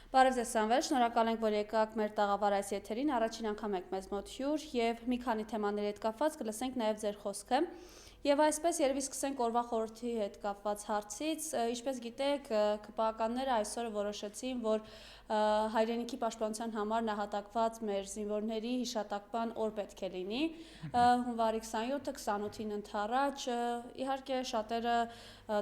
Բարև ձեզ Սամվել, շնորհակալ ենք, որ եկաք մեր տաղավար այս եթերին, առաջին անգամ եք մեզ մոտ հյուր եւ մի քանի թեմաների հետ կապված կլսենք նաեւ ձեր խոսքը։ Եվ այսպես երևի սկսենք օրվա խորհրդի հետ կապված հարցից, ինչպես գիտեք, ԿՊԱ-ականները այսօր որոշեցին, որ հայրենիքի պաշտպանության համար նահատակված մեր զինվորների հիշատակման օր պետք է լինի, հունվարի 27-ը 28-ին ընդառաջ, իհարկե շատերը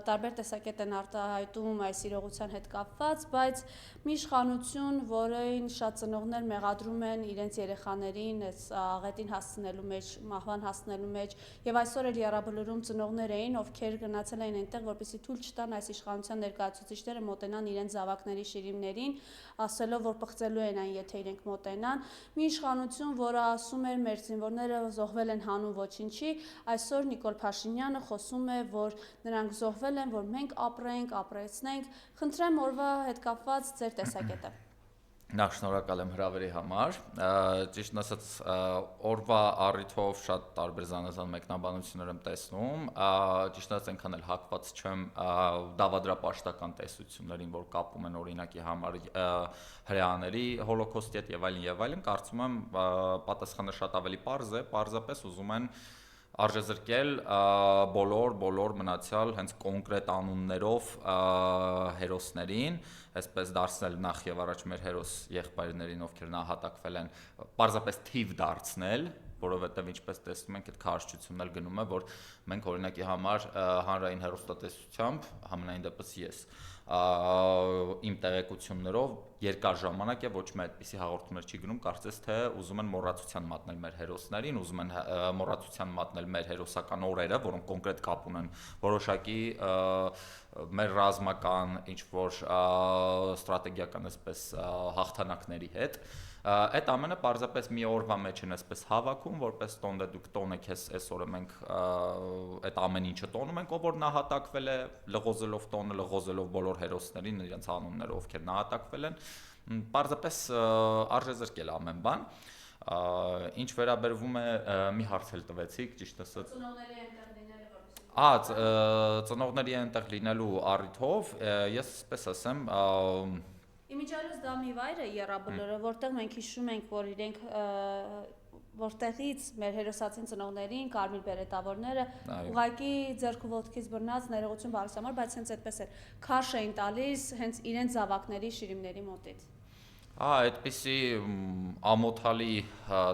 տարբեր տեսակետ են արտահայտում այս իրողության հետ կապված, բայց մի իշխանություն, որին շատ ծնողներ մեղադրում են իրենց երեխաներին այս աղետին հասցնելու մեջ, մահվան հասցնելու մեջ, եւ այսօր էլ եռաբլուրում ծնողներ էին, ովքեր գնացել էին այնտեղ, որպեսզի թույլ չտան այս իշխանության ներկայացուցիչները մոտենան իրենց զավակների շիրիմներին, ասելով, որ պղծելու են այն, եթե իրենք մոտենան, մի իշխանություն, որը ասում էր մեր զինվորները զոհվել են հանուն ոչինչի, այսօր Նիկոլ Փաշինյանը խոսում է, որ նրանք զոհվել են, որ մենք ապրենք, ապրեցնենք, խնդրեմ օրվա հետ կապված ձեր տեսակետը։ Նախ շնորհակալ եմ հրավերի համար, ճիշտն ասած օրվա առիթով շատ տարբեր զանազան մեկնաբանություններ եմ տեսնում, ճիշտն ասած այնքան էլ հակված չեմ դավադրապաշտական տեսություններին, որ կապում են օրինակի համար հրեաների հոլոկոստի հետ եւ այլն, կարծում եմ պատասխանը շատ ավելի պարզ է, պարզապես ուզում են արժեզրկել բոլոր մնացյալ հենց կոնկրետ անուններով հերոսներին, այսպես դարձնել նախ եւ առաջ մեր հերոս եղբայրներին, ովքեր նահատակվել են, պարզապես թիվ դարձնել, որովհետեւ ինչպես տեսնում ենք, այդ քարոզչությունն էլ գնում է, որ մենք օրինակի համար հանրային հեռուստատեսությամբ, համենայն դեպս ես իմ տեղեկություններով երկար ժամանակ է ոչ մի այդպիսի հաղորդումներ չի գնում, կարծես թե ուզում են մոռացության մատնել մեր հերոսներին, ուզում են մոռացության մատնել մեր հերոսական օրերը, որոնք կոնկրետ կապ ունեն որոշակի մեր ռազմական ինչ-որ ստրատեգիական այսպես հաղթանակների հետ, այդ ամենը պարզապես մի օրվա մեջ են այսպես հավաքում, որպես տոն դե դուք տոն եք այսօրը մենք այդ ամեն ինչը տոնում ենք, ով որ նահատակվել է, լղոզելով տոնը, լղոզելով բոլոր հերոսներին, իրենց անունները, ովքեր նահատակվել են, պարզապես արժեզրկել ամեն բան, ինչ վերաբերվում է մի հարց էլ տվեցիք, ճիշտ ասած ծնողների այնտեղ լինելու առիթով, ես այսպես ասեմ, Իմիջիայլոց դա մի վայր է եռաբլուրը, որտեղ մենք հիշում ենք, որ իրենք որտեղից մեր հերոսացին ծնողներին, կարմիր բերետավորները ուղղակի ձեռքու ոտքից բռնած ներողություն բարս համար, բայց հենց այդպես էր, քարշ էին տալիս հենց իրենց զավակների շիրիմների մոտից։ Այդպիսի ամոթալի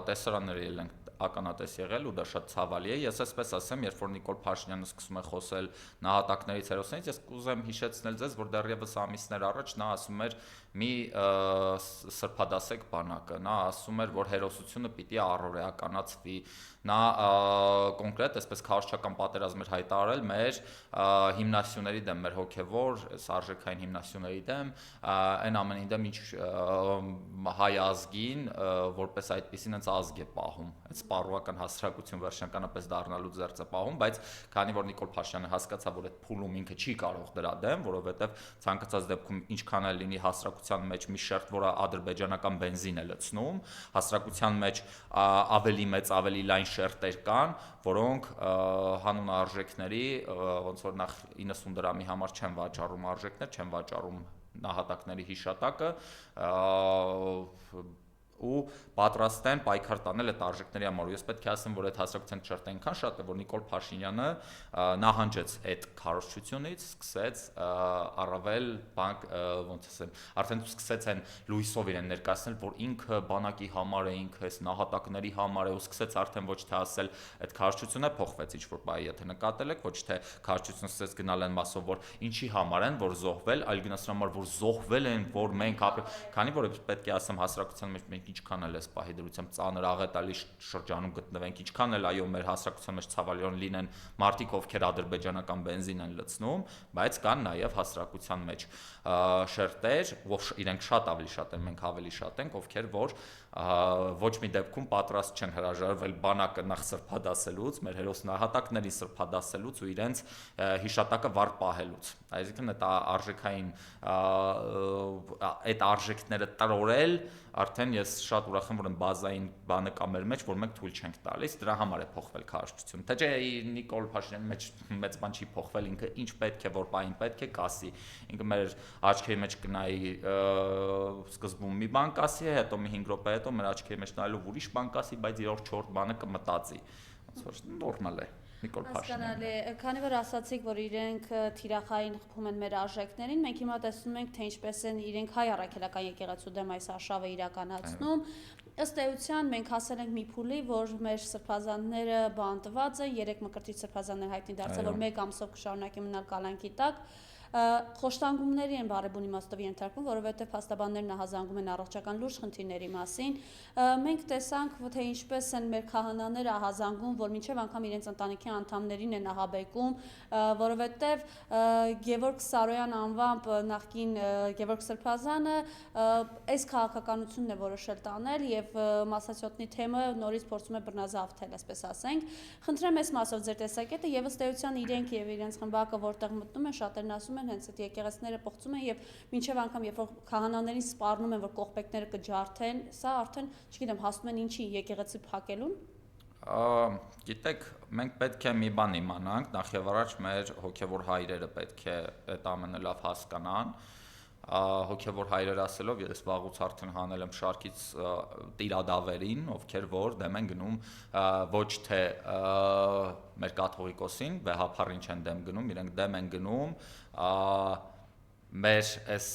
տեսարաններ ենք ականատես եղել ու դա շատ ցավալի է, ես այսպես ասեմ, երբ որ Նիկոլ Փաշինյանը սկսում է խոսել նահատակներից հերոսներից, ես կուզեմ հիշեցնել ձեզ, որ դեռևս ամիսներ առաջ նա ասում էր մի սրբադասեք բանակը, նա ասում էր, որ հերոսությունը պիտի առօրեականացվի, նա կոնկրետ այսպես քարոզչական պատերազմ էր հայտարարել մեր հիմնասյուների դեմ, մեր հոգևոր արժեքային հիմնասյուների դեմ, այն ամենի դեմ, ինչ հայ ազգին որպես այդպեսին հենց ազգ է պահում, այդ սպառողական հասարակություն վերջնականապես դառնալու ձեռձ է պահում, բայց քանի որ Նիկոլ Փաշինյանը հասկացավ, որ այդ փուլում ինքը չի կարող դրա դեմ, որովհետև ցանկացած դեպքում ինչքան էլ լինի հասարակության մեջ մի շերտ, որը ադրբեջանական բենզին է լցնում, հասարակության մեջ ավելի մեծ, ավելի լայն շերտեր կան, որոնք հանուն արժեքների, ոնց որ նախ 90 դրամի համար չեն վաճառում արժեքներ, չեն վաճառում նահատակների հիշատակը ու պատրաստ են պայքար տանել այդ արժեքների համար, ու ես պետք է ասեմ, որ այդ հասարակության շերտը այնքան շատ է, որ Նիկոլ Փաշինյանը նահանջեց այդ քարոզչությունից, սկսեց առավել բանկ, ոնց ասեմ, արդեն սկսեց այն լույսով իրեն ներկայացնել, որ ինքը բանակի համար է, ինքը այս նահատակների համար է, ու սկսեց արդեն ոչ թե ասել այդ քարոզչությունը փոխվեց ինչ-որ բայ, եթե նկատել եք, ոչ թե քարոզչությունը սկսեց գնալ այն մասով, որ ինչի համար են, որ զոհվել, այլ գնաց համար, որ զոհվել են, որ մենք քանի որ պետք է ասեմ հասարակության մեջ մենք ինչքան էլ էս պահի դրությամբ ծանր աղետալի շրջանում գտնվենք, ինչքան էլ այո մեր հասարակության մեջ ցավալիորեն լինեն մարդիկ, ովքեր ադրբեջանական բենզին են լցնում, բայց կան նաև հասարակության մեջ շերտեր, իրենք շատ ավելի շատ են, մենք ավելի շատ ենք, ովքեր որ ոչ մի դեպքում պատրաստ չեն հրաժարվել բանակը նախ սրբադասելուց, մեր հերոս նահատակներին սրբադասելուց ու իրենց հիշատակը վառ պահելուց, այսինքն այդ արժեքային այդ արժեքները տրորել արդեն ես շատ ուրախ եմ, որ այն բազային բանը կա մեր մեջ, որ մենք թույլ չենք տալիս, դրա համար է փոխվել քարոզչությունը։ Թե չէ Նիկոլ Փաշինյանի մեջ մեծ բան չի փոխվել, ինքը ինչ պետք է, որ բային պետք է կասի։ Ինքը մեր աչքերի մեջ կնայի սկզբում մի բան կասի, հետո մի 5 րոպե հետո մեր աչքերի մեջ նայելով ուրիշ բան կասի, բայց 3-4 բանը կմտածի։ Ոնց որ նորմալ է։ Նիկոլ Փաշինյանը։ Քանի որ ասացիք, որ իրենք թիրախային խփում են մեր արժեքներին, մենք հիմա տեսնում ենք, թե ինչպես են իրենք հայ առաքելական եկեղեցու դեմ այս արշավը իրականացնում։ Ըստ էության մենք հասել ենք մի փուլի, որ մեր սրբազանները բանտված են, 3 մկրտիչ սրբազաններ հայտնի դարձել, որ 1 ամսով կշարունակեն մնալ կալանքի տակ։ Խոշտանգումների են բարեբուն իմաստով ենթարկվում, որովհետև փաստաբաններն ահազանգում են առողջական լուրջ խնդիրների մասին։ Մենք տեսանք, թե ինչպես են մեր քահանաները ահազանգում, որ մինչև անգամ իրենց ընտանիքի անդամներին են ահաբեկում, որովհետև Գևորգ Սարոյան անվամբ նախկին Գևորգ Սրբազանը այս քաղաքականությունն է որոշել տանել եւ մասացյոտնի թեմը նորից փորձում է բռնազավթել, այսպես ասենք։ Խնդրեմ այս մասով ձեր տեսակետը եւ ըստ էության իրենք եւ իրենց խմբակը որտեղ մտնում են, շատերն ասում են հենց այդ եկեղեցիները փոխվում են եւ մինչեւ անգամ երբ որ քահանաներին սպառնում են, որ կողպեկները կջարդեն, սա արդեն, չգիտեմ, հասնում են ինչի եկեղեցի փակելուն։ Գիտեք, մենք պետք է մի բան իմանանք, նախ եւ առաջ մեր հոգեվոր հայրերը պետք է այդ ամենը լավ հասկանան։ Հոգեվոր հայրեր ասելով ես վաղուց արդեն հանել եմ շարքից տիրադավերին, ովքեր որ դեմ են գնում ոչ թե մեր կաթողիկոսին, վեհափառին չեն դեմ գնում, իրենք դեմ են գնում մեր այս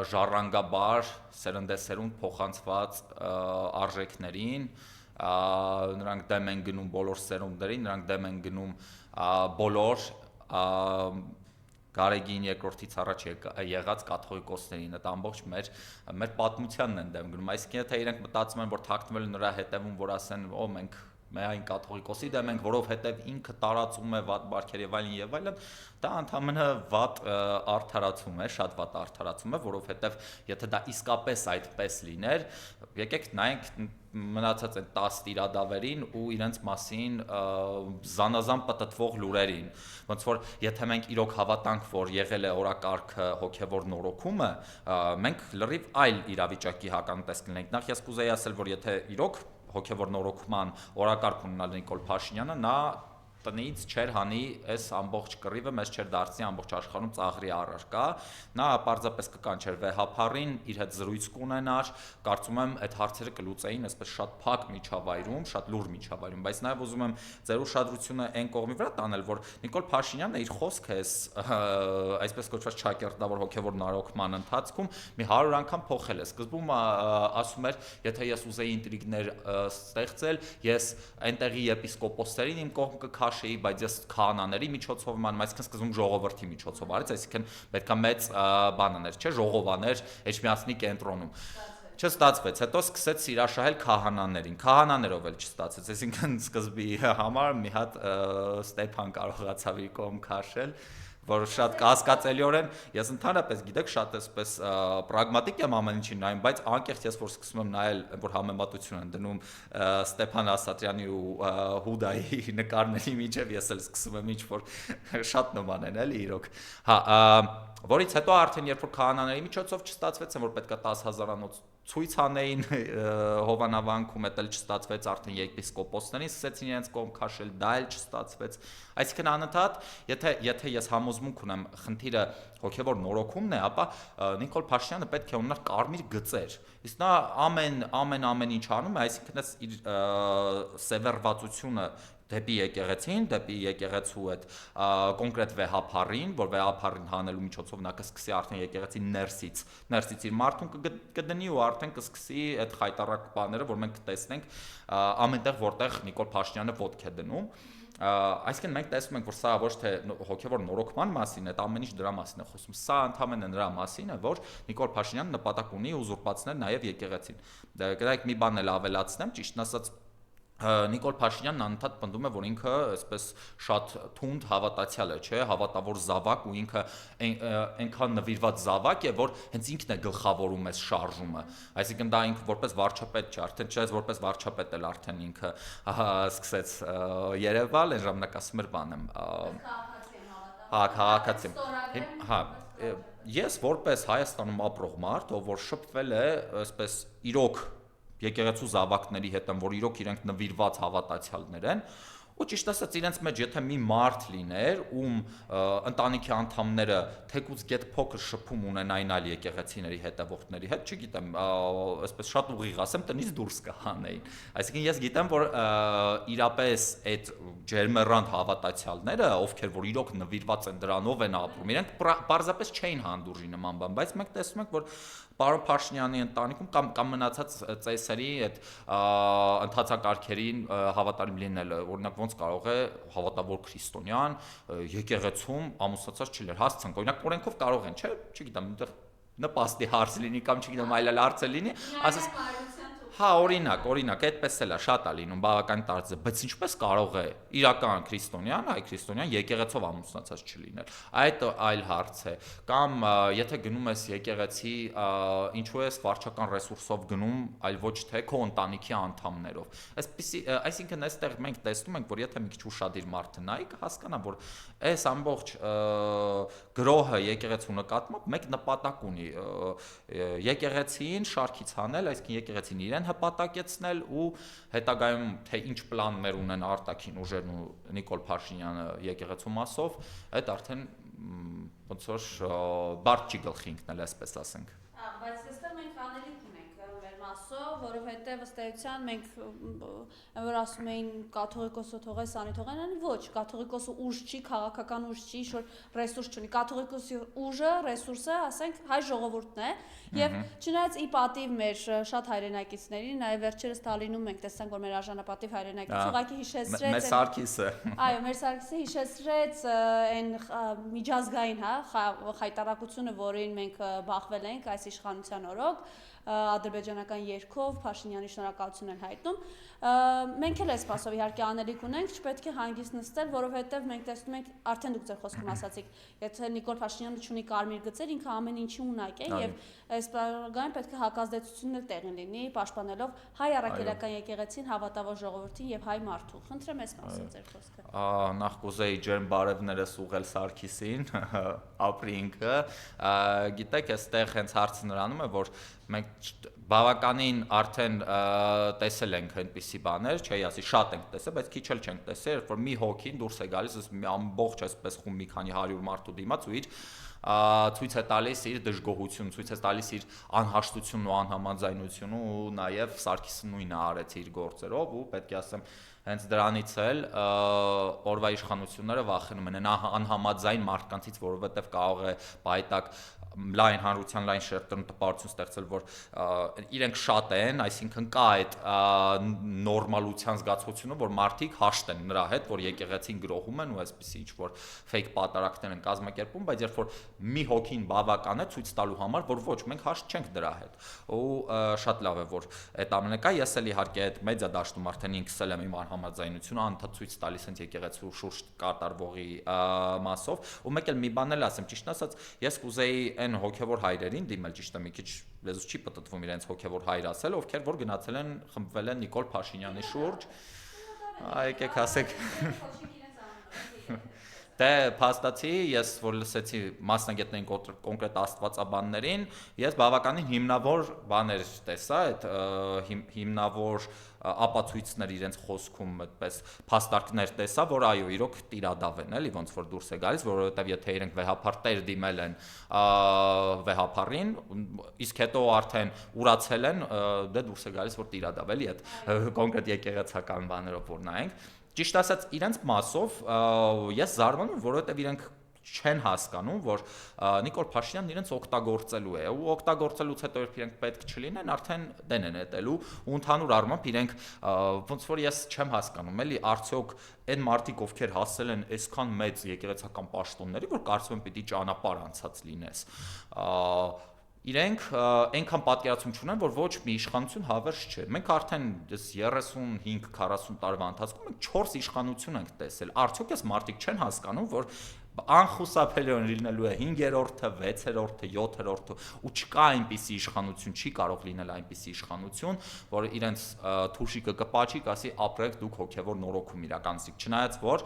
ժառանգաբար սերնդեսերունդ փոխանցված արժեքներին, նրանք դեմ են գնում բոլոր սերունդներին, նրանք դեմ են գնում բոլոր Գարեգին երկրորդից առաջ եղած կաթողիկոսներին, այդ ամբողջ մեր պատմությանն են դեմ գնում, այսինքն եթե իրենք մտածում են, որ թաքնվել են նրա հետևում, որ ասեն, մենք միայն կաթողիկոսի դեմ ենք, որովհետև ինքը տարածում է վատ բարքեր եւ այլն, դա ընդհանրապես վատ արդարացում է, շատ վատ արդարացում է, որովհետև եթե դա իսկապես այդպես լիներ, եկեք նայենք մնացած այն 10 տիրադավերին ու իրենց մասին զանազան պտտվող լուրերին, ոնց որ եթե մենք իրոք հավատանք, որ եղել է օրակարգը հոգևոր նորոգումը, մենք լրիվ այլ իրավիճակի հականատես կլինենք։ Նախ ես կուզեի ասել, որ եթե իրոք հոգևոր նորոգման օրակարգ ունենալ Նիկոլ Փաշինյանը, նա տնից չեր հանի այս ամբողջ կռիվը, մեզ չեր դարձնի ամբողջ աշխարհում ծաղրի առարկա, նա պարզապես կկանչեր վեհափառին, իր հետ զրույց կունենար, կարծում եմ այդ հարցերը կլուծեին այսպես շատ փակ միջավայրում, շատ լուր միջավայրում, բայց նաև ուզում եմ ձեր ուշադրությունը այն կողմի վրա տանել, որ Նիկոլ Փաշինյանը իր խոսքը այսպես կոչված ճակերտավոր հոգևոր նորոգման ընթացքում մի 100 անգամ փոխել է։ Սկզբում ասում էր, եթե ես ուզեի ինտրիգներ ստեղծել, ես այնտեղի եպիսկոպոսներին իմ կողմ կքաշեի, բայց ես քահանաների միջոցով ման, այսինքն սկզբում ժողովրդի միջոցով արեց, այսինքն պետքա մեծ բանաներ, չէ, ժողովաներ Էջմիածնի կենտրոնում։ Չստացվեց, հետո սկսեց սիրաշահել քահանաներին, քահանաներով էլ չստացեց, այսինքն սկզբի համար մի հատ Ստեփան կարողացավ իր կողմ քաշել, որ շատ կասկածելիորեն, ես ընդհանրապես գիտեք շատ այսպես պրագմատիկ եմ ամեն ինչին նայում, բայց անկեղծ ես որ սկսում եմ նայել, որ համեմատություն են դնում Ստեփան Ասատրյանի ու Հուդայի նկարների միջև, ես էլ սկսում եմ ինչ որ շատ նման են էլի իրոք։ Հա, որից հետո արդեն երբ որ քահանաների միջոցով չստացվեց, որ պետքա 10,000-անոց ցույց անեին Հովանավանքում, դա էլ չստացվեց, արդեն եպիսկոպոսներին սկսեցին իրենց կողմ քաշել, դա էլ չստացվեց։ Այսինքն անընդհատ, եթե ես համոզմունք ունեմ, խնդիրը հոգևոր նորոգումն է, ապա Նիկոլ Փաշինյանը պետք է ունենար կարմիր գծեր։ Իսկ նա ամեն ինչ անում է, այսինքն իր սևեռվածությունը դեպի եկեղեցին, դեպի եկեղեցու այդ կոնկրետ վեհափառին, որ վեհափառին հանելու միջոցով նա կսկսի արդեն եկեղեցի ներսից իր մարդուն կդնի ու արդեն կսկսի այդ խայտարակ բաները, որ մենք կտեսնենք ամենտեղ, որտեղ Նիկոլ Փաշինյանը ոտք է դնում։ Այսինքն մենք տեսնում ենք, որ սա ոչ թե հոգևոր նորոգման մասին է, այդ ամեն ինչ դրա մասին է խոսում։ Սա ընդհանրապես նրա մասին է, որ Նիկոլ Փաշինյանը նպատակ ունի ուզուրպացնել նաև եկեղեցին։ Գիտեք, մի բան էլ ավելացնեմ, ճիշտն ասած Նիկոլ Փաշինյանն անընդհատ պնդում է, որ ինքը այսպես շատ թունդ հավատացյալ է, չէ, հավատավոր զավակ ու ինքը այնքան նվիրված զավակ է, որ հենց ինքն է գլխավորում այս շարժումը։ Այսինքն դա ինքը որպես վարչապետ չէ, արդեն չէ, որպես վարչապետ էլ արդեն ինքը սկսեց երևալ, այն ժամանակ ասում էր բան եմ։ Հա, քաղաքացի եմ։ Հա, ես որպես Հայաստանում ապրող մարդ, ով որ շփվել է, այսպես իրոք եկեղեցու զավակների հետ, որ իրոք իրենք նվիրված հավատացյալներ են, ու ճիշտ ասած իրենց մեջ եթե մի մարդ լիներ, ում ընտանիքի անդամները թեկուզ գետ փոքր շփում ունենային այլ եկեղեցիների հետևորդների հետ, չգիտեմ, այսպես շատ ուղիղ ասեմ, տնից դուրս կհանեին։ Այսինքն ես գիտեմ, որ իրապես այդ ջերմեռանդ հավատացյալները, ովքեր որ իրոք նվիրված են դրանով են ապրում, իրենք պարզապես չէին հանդուրժի նման բան, բայց մենք տեսնում ենք, որ պարոն Փաշինյանի ընտանիքում կամ մնացած ծեսերի այդ ընթացակարգերին հավատարիմ լինելը, օրինակ ոնց կարող է հավատավոր քրիստոնյան եկեղեցում ամուսնացած չլիներ, հասցնք, օրինակ օրենքով կարող են, չէ, չգիտեմ, այնտեղ նպաստի հարց լինի կամ չգիտեմ այլ հարց լինի, ասես հա, օրինակ, այդպես էլ է, շատ է լինում, բավական տարածը, բայց ինչպես կարող է իրական քրիստոնյան, հայ քրիստոնյան եկեղեցով ամուսնացած չլինել։ Այդ այլ հարց է։ Կամ եթե գնում ես եկեղեցի, ինչու ես վարչական ռեսուրսով գնում, այլ ոչ թե քո ընտանիքի անդամներով։ Այսինքն այստեղ մենք տեսնում ենք, որ եթե մի քիչ ուշադիր մարդ նայի, կհասկանա, որ այս ամբողջ գրոհը եկեղեցու նկատմամբ մեկ նպատակ ունի եկեղեցին շարքից հանել, այսինքն եկեղեցին իրեն հպատակեցնել ու հետագայում թե ինչ պլաններ ունեն արտաքին ուժերն ու Նիկոլ Փաշինյանը եկեղեցու մասով, այդ արդեն ոնց որ բարդ չի գլխի ընկնել, այսպես ասենք։ Բայց այստեղ մենք անելիք ունենք մեր մասով, որովհետև ըստ էության մենք որ ասում էին կաթողիկոսը թողես անի թողեն, ոչ, կաթողիկոսը ուժ չի, քաղաքական ուժ չի, ինչ որ ռեսուրս չունի։ Կաթողիկոսի ուժը, ռեսուրսը, ասենք, հայ ժողովուրդն է, եւ չնայած ի պատիվ մեր շատ հայրենակիցների, նաեւ վերջերս Տալինում մենք տեսանք, որ մեր արժանապատիվ հայրենակիցը ուղղակի հիշեցրեց մեր Սարգիսը։ Այո, մեր Սարգիսը հիշեցրեց այն միջազգային, խայտարակությունը, որին մենք բախվել ենք այս իշխանության օրոք, ադրբեջանական երգով Փաշինյանի շնորհակալություն են հայտնում։ Մենք էլ այս մասով իհարկե անելիք ունենք, չպետք է հանգիստ նստել, որովհետև մենք տեսնում ենք, արդեն դուք ձեր խոսքում ասացիք, եթե Նիկոլ Փաշինյանը չունի կարմիր գծեր, ինքը ամեն ինչի ունակ է եւ այս բանալին պետք է հակազդեցությունն էլ տեղին լինի, պաշտպանելով հայ առաքելական եկեղեցին, հավատավոր ժողովրդին եւ հայ մարդուն։ Խնդրեմ այս մասով ձեր խոսքը։ Նախ կուզեի ջերմ բարևներս ուղղել Սարգիսին, ապրի ինքը, գիտեք, այստեղ հենց հարցը նրանում է, որ մենք բավականին արդեն տեսել ենք այնպիսի բաներ, չէի ասի շատ ենք տեսել, բայց քիչ էլ չենք տեսել, որ մի հոգին դուրս է գալիս, ամբողջ այսպես խումբ մի քանի 100 մարդու դիմաց ու իր ցույց է տալիս իր դժգոհությունը, ցույց է տալիս իր անհաշտությունն ու անհամաձայնությունը ու նաև Սարգիսը նույնը արեց իր գործերով ու պետք է ասեմ հենց դրանից էլ օրվա իշխանությունները վախենում են անհամաձայն մարդկանցից, որովհետև կարող է պայտակ լայն հանրության լայն շերտերում տպավորություն ստեղծել, որ իրենք շատ են, այսինքն կա այդ նորմալության զգացությունը, որ մարդիկ հաշտ են նրա հետ, որ եկեղեցին գրոհում են ու այսպիսի ինչ որ ֆեյք պատարակներ են կազմակերպում, բայց երբ որ մի հոգին բավական է ցույց տալու համար, որ ոչ, մենք հաշտ չենք դրա հետ։ Ու շատ լավ է, որ այդ ամենը կա, ես էլ իհարկե այդ մեդիա դաշտում արդեն ինքս էլ եմ իմ անհամաձայնությունը անդադ ցույց տալիս հենց եկեղեցու շուրջ կատարվողի մասով, ու մեկ էլ մի բան էլ ասեմ, ճիշտ ասած, ես կուզեի այն հոգևոր հայրերին դիմել, ճիշտ է, մի քիչ լեզուս չի պտտվում իրենց հոգևոր հայր ասել, ովքեր որ գնացել են, խմբվել են Նիկոլ Փաշինյանի շուրջ, եկեք ասեք։ Դե փաստացի, ես որ լսեցի մասնագետներին կոնկրետ աստվածաբաններին, ես բավականին հիմնավոր բաներ տեսա, այդ հիմնավոր ապացույցներ իրենց խոսքում այդպես փաստարկներ տեսա, որ այո, իրոք տիրադավ են, էլի ոնց որ դուրս է գալիս, որովհետև եթե իրենք վեհապար տեր դիմել են վեհապարին, իսկ հետո արդեն ուրացել են, դե դուրս է գալիս, որ տիրադավ, էլի այդ կոնկրետ եկեղեցական բաներով որ նայենք։ Ճիշտ ասած, իրենց մասով ես զարմանում եմ, որովհետև իրենք չեն հասկանում, որ Նիկոլ Փաշինյանն իրենց օգտագործելու է, ու օգտագործելուց հետո երբ իրենք պետք չլինեն, արդեն դեն են էտելու, ու ընդհանուր առմամբ իրենք ոնց որ ես չեմ հասկանում, էլի արդյոք այն մարդիկ, ովքեր հասել են այսքան մեծ եկեղեցական պաշտոնների, որ կարծում եմ պիտի ճանապարհ անցած լինես, իրենք այնքան պատկերացում չունեն, որ ոչ մի իշխանություն հավերժ չէ։ Մենք արդեն 35-40 տարվա ընթացքում մենք 4 իշխանություն ենք տեսել։ Արդյոք այս մարդիկ չեն հասկանում, որ անխուսափելիորեն լինելու է 5-րդը, 6-րդը, 7-րդը ու չկա այնպիսի իշխանություն, չի կարող լինել այնպիսի իշխանություն, որ իրենց թուշիկը կպաչի, ասի ապրեք դուք հոգևոր նորոգում իրականացիք, չնայած որ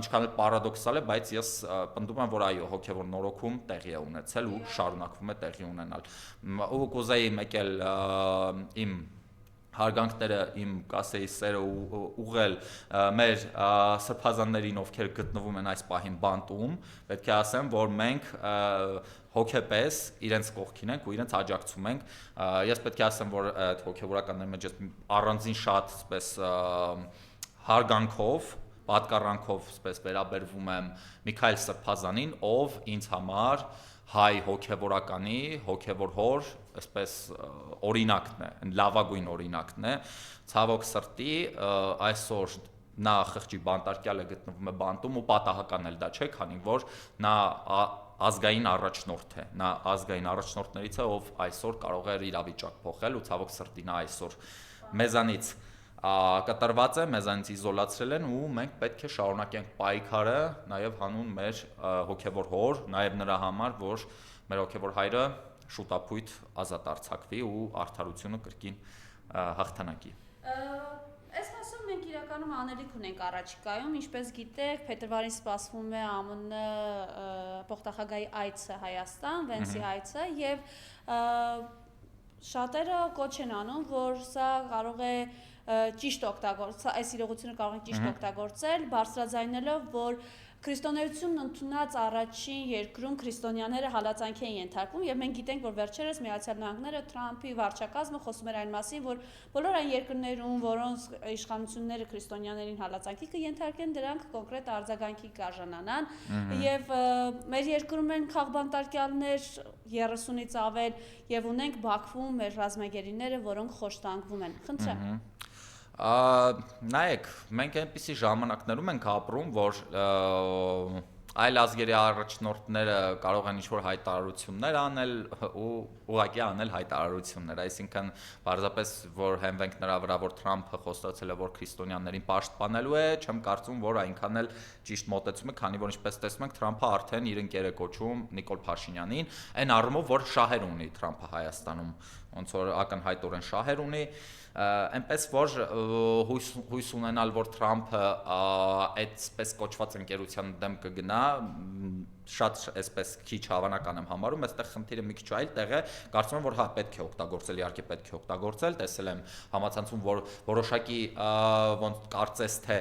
ինչքան էլ պարադոքսալ է, բայց ես պնդում եմ, որ այո, հոգևոր նորոգում տեղի է ունեցել ու շարունակվում է տեղի ունենալ։ Ու կուզեի մեկ էլ իմ հարգանքները իմ կասեի սերը ուղղել մեր սրբազաններին, ովքեր գտնվում են այս պահին բանտում, պետք է ասեմ, որ մենք հոգեպես իրենց կողքին ենք ու իրենց աջակցում ենք։ Ես պետք է ասեմ, որ այդ հոգևորականների մեջ առանձին շատ այսպես հարգանքով պատկառանքով այսպես վերաբերվում եմ Միքայել Սրբազանին, ով ինձ համար հայ հոգևորականի, հոգևոր հոր, այսպես օրինակն է, լավագույն օրինակն է, ցավոք սրտի այսօր նա խղճի բանտարկյալը գտնվում է բանտում ու պատահական էլ դա չէ, քանի որ նա ազգային առաջնորդ է, նա ազգային առաջնորդներից է, ով այսօր կարող է իրավիճակ փոխել ու ցավոք սրտի նա այսօր մեզանից կտրված է, մեզանից իզոլացրել են ու մենք պետք է շարունակենք պայքարը նաև հանուն մեր հոգևոր հոր, նաև նրա համար, որ մեր հոգևոր հայրը շուտապույտ ազատ արձակվի ու արդարությունը կրկին հաղթանակի։ Այս մասում մենք իրականում անելիք ունենք առաջիկայում, ինչպես գիտեք, փետրվարին սպասվում է ԱՄՆ փոխնախագահի այցը Հայաստան, Վենսի այցը եւ շատերը կոչ են անում, որ սա կարող է ճիշտ օգտագործել, այս իրողությունը կարող են ճիշտ օգտագործել, բարձրաձայնելով, որ քրիստոնեությունն ընդունած առաջին երկրում քրիստոնյաները հալածանքի են ենթարկվում եւ մենք գիտենք, որ վերջերս Միացյալ Նահանգները Թրամփի վարչակազմը խոսում էր այն մասին, որ բոլոր այն երկրներում, որոնց իշխանությունները քրիստոնյաներին հալածանքի կենթարկեն, դրանք կոնկրետ արձագանքի կարժանանան եւ մեր երկրում են քաղբանտարկյալներ 30-ից ավել եւ ունենք Բաքվում մեր ռազմագերիները, որոնք խոշտանգվում են։ Խնդրեմ։ Նայեք, մենք այնպիսի ժամանակներում ենք ապրում, որ այլ ազգերի առաջնորդները կարող են ինչ-որ հայտարարություններ անել ու ուղղակի անել հայտարարություններ, այսինքն պարզապես որ հենվենք նրա վրա, որ Թրամփը խոստացել է, որ քրիստոնյաներին պաշտպանելու է, չեմ կարծում, որ այնքան էլ ճիշտ մոտեցում է, քանի որ ինչպես տեսնում ենք, Թրամփը արդեն իր ընկեր է կոչում Նիկոլ Փաշինյանին, այն առումով, որ շահեր ունի Թրամփը Հայաստանում, ոնց որ ակնհայտորեն շահեր ունի, այնպես որ հույս ունենալ, որ Թրամփը այդպես կոչված ընկերության դեմ կգնա, շատ այսպես քիչ հավանական եմ համարում, այստեղ խնդիրը մի քիչ այլ տեղ է, կարծում եմ, որ հա պետք է օգտագործել, իհարկե պետք է օգտագործել, տեսել եմ համացանցում, որ որոշակի ոնց կարծես թե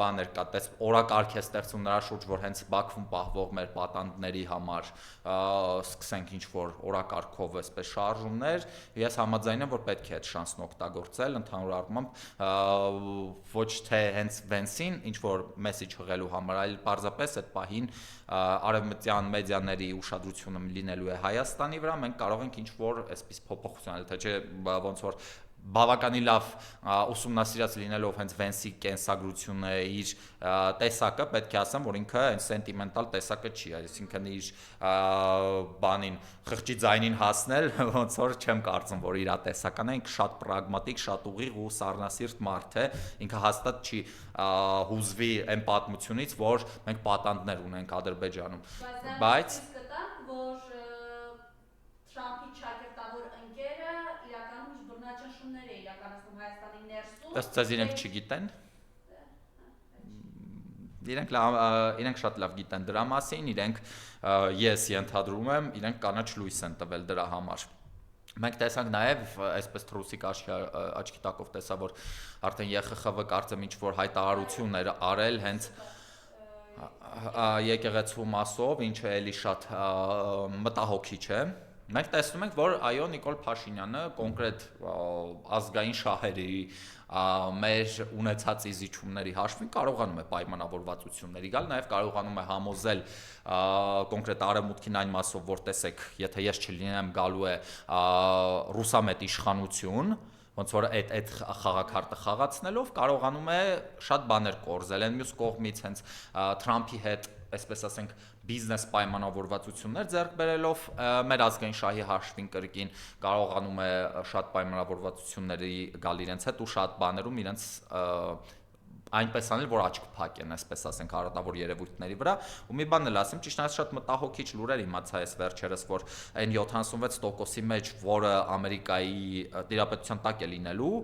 բաներ կա, օրակարգ է ստեղծում նրա շուրջ, որ հենց Բաքվում պահվող մեր պատանդների համար սկսենք ինչ-որ օրակարգով այսպես շարժումներ, ես համաձայն եմ, որ պետք է այդ շանսն օգտագործել, ընդհանուր առմամբ ոչ թե հենց Վենսին ինչ-որ մեսեջ հղելու համար, այլ պարզապես այդ պահին արևմտյան մեդիաների ուշադրությունը լինելու է Հայաստանի վրա, մենք կարող ենք ինչ-որ այսպես փոփոխություն անել, թե չէ ոնց որ բավականին լավ ուսումնասիրած լինելով հենց Վենսի կենսագրությունը իր տեսակը, պետք է ասեմ, որ ինքը այն սենտիմենտալ տեսակը չի, այսինքն իր բանին խղճի ձայնին հասնել, ոնց որ չեմ կարծում, որ իր տեսական է, ինքը շատ պրագմատիկ, շատ ուղիղ ու սառնասիրտ մարդ է, ինքը հաստատ չի հուզվի այն պատմությունից, որ մենք պատանդներ ունենք Ադրբեջանում, բայց Թրամփի ճակերտավոր ընկերը իրականում բռնաճնշումներ է իրականացնում Հայաստանի ներսում։ Ըստ ձեզ իրենք չգիտեն։ Իրենք շատ լավ գիտեն դրա մասին, ես ենթադրում եմ, իրենք կանաչ լույս են տվել դրա համար։ Մենք տեսանք նաև այսպես թրուսիկ աչքի տակով տեսա, որ արդեն ԵԽԽՎ կարծեմ ինչ-որ հայտարարություններ արել հենց եկեղեցու մասով, ինչը էլի շատ մտահոգիչ է։ Մենք տեսնում ենք, որ այո Նիկոլ Փաշինյանը կոնկրետ ազգային շահերի մեր ունեցած իզիջումների հաշվին կարողանում է պայմանավորվածությունների գալ, նաև կարողանում է համոզել կոնկրետ արևմուտքին այն մասով, որ տեսեք, եթե ես չլինեմ, գալու է ռուսամետ իշխանություն, ոնց որ այդ խաղաքարտը խաղացնելով կարողանում է շատ բաներ կորզել, այն մյուս կողմից հենց Թրամփի հետ, այսպես ասենք, բիզնես պայմանավորվածություններ ձեռք բերելով մեր ազգային շահի հաշվին կրկին կարողանում է շատ պայմանավորվածությունների գալ իրենց հետ ու շատ բաներում իրենց այնպես անել, որ աչք փակեն, այսպես ասենք, արատավոր երևույթների վրա, ու մի բան էլ ասեմ, ճիշտ ասած շատ մտահոգիչ լուրեր իմացա այս վերջերս, որ այն 76%-ի մեջ, որը Ամերիկայի տիրապետության տակ է լինելու,